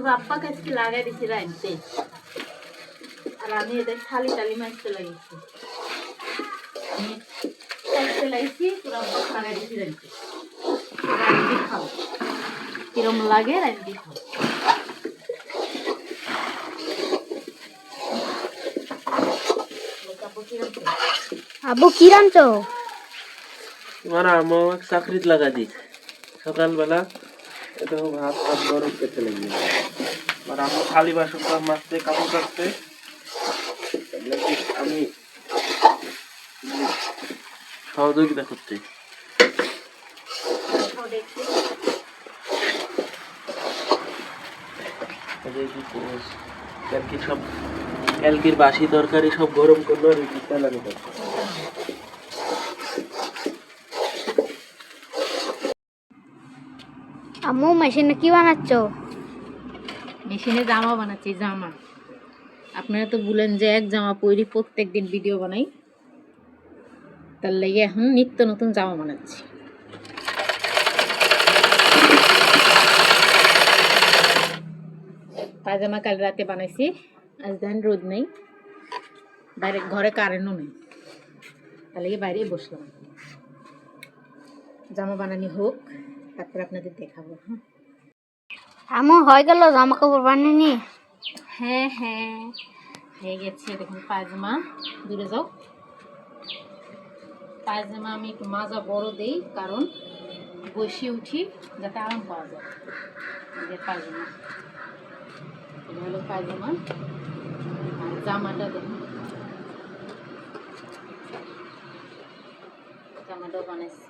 তোর আব্বাকে আজকে লাগাই দিছি রাইতে, আর আমি এদের থালি টালি মাছতে লাগিয়েছি, লাগিয়েছি তোর আব্বাকে লাগাই দিছি রাইতে। রাইতে খাও কিরম লাগে, রাইতে খাও। আব্বু কি রাঁধছো? তোমার আম্মু চাকরিত লাগা দিস সকালবেলা, এটা ভাত ভাত গরম খেতে লাগবে। আমার আম্মু থালি বাসন মাজতে, কাপড় কাচতে, আমি সহযোগিতা করতে। কালকির বাসি তরকারি সব গরম করলো আর চালানো করছে। আম্মু মেশিনে কি বানাচ্ছো? মেশিনে জামা বানাচ্ছি, জামা। আপনারা তো বলেন যে এক জামা পরি প্রত্যেকদিন ভিডিও বানাই, তার লেগে এখন নিত্য নতুন জামা বানাচ্ছি। পায়জামা কাল রাতে বানাইছি, আজ দেন রোদ নেই, বাইরে ঘরে কারেন্টও নেই, তার লেগে বাইরেই বসলাম। জামা বানানি হোক, তারপর আপনাদের দেখাবো। হ্যাঁ আম্মু হয়ে গেল জামা কাপড় বানানি? হ্যাঁ হ্যাঁ হয়ে গেছে। দেখুন পায়জামা, দূরে যাও। পায়জামা আমি একটু মাজা বড় দেই, কারণ বসে উঠি যাতে আরাম পাওয়া যায়। পায়জামা, এটা হলো পায়জামা। আর জামাটা দেখুন, জামাটাও বানাইছি।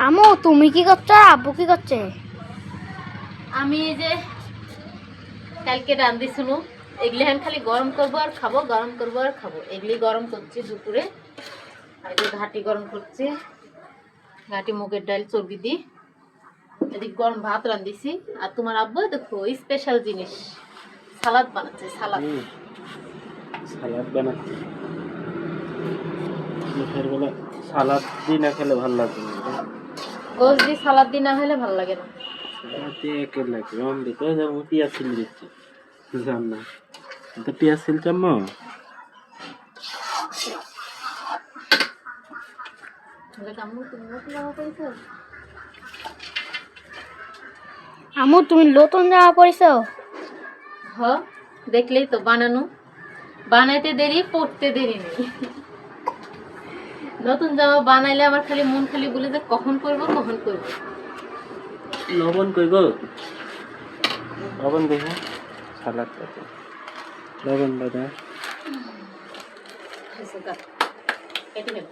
আম্মু তুমি কি করছো, আব্বু কি করছে? আমি এই যে কালকে রান্ধি শুনো, এগুলি এখন খালি গরম করবো আর খাবো, গরম করবো আর খাবো। এগুলি গরম করছি দুপুরে, আর এদিকে ঘাটি গরম করছি, ঘাটি মুগের ডাল চর্বি দিই। এদিকে গরম ভাত রান্ধিছি। আর তোমার আব্বু দেখো স্পেশাল জিনিস সালাদ বানাচ্ছে। সালাদ সালাদ বানাচ্ছি। দুপুর বেলা সালাদ দিয়ে না খেলে ভালো লাগবে না। গোস দিয়ে সালাদ দিয়ে না হলে ভালো লাগে না। একে লাগে অন দিতে যেমন পেঁয়াজ ছিল দিচ্ছি, জান না তো পেঁয়াজ ছিল চাম্মা। আম্মু তুমি নতুন জামা পরিছো? হ, দেখলেই তো, বানানো বানাইতে দেরি, পড়তে দেরি নেই। নতুন জামা বানাইলে আমার খালি মন খালি বলে যে কখন করবো কখন করবো। লবণ কই গো, লবণ দেখো সালাদ করতে লবণ দাদা কেটে নেব।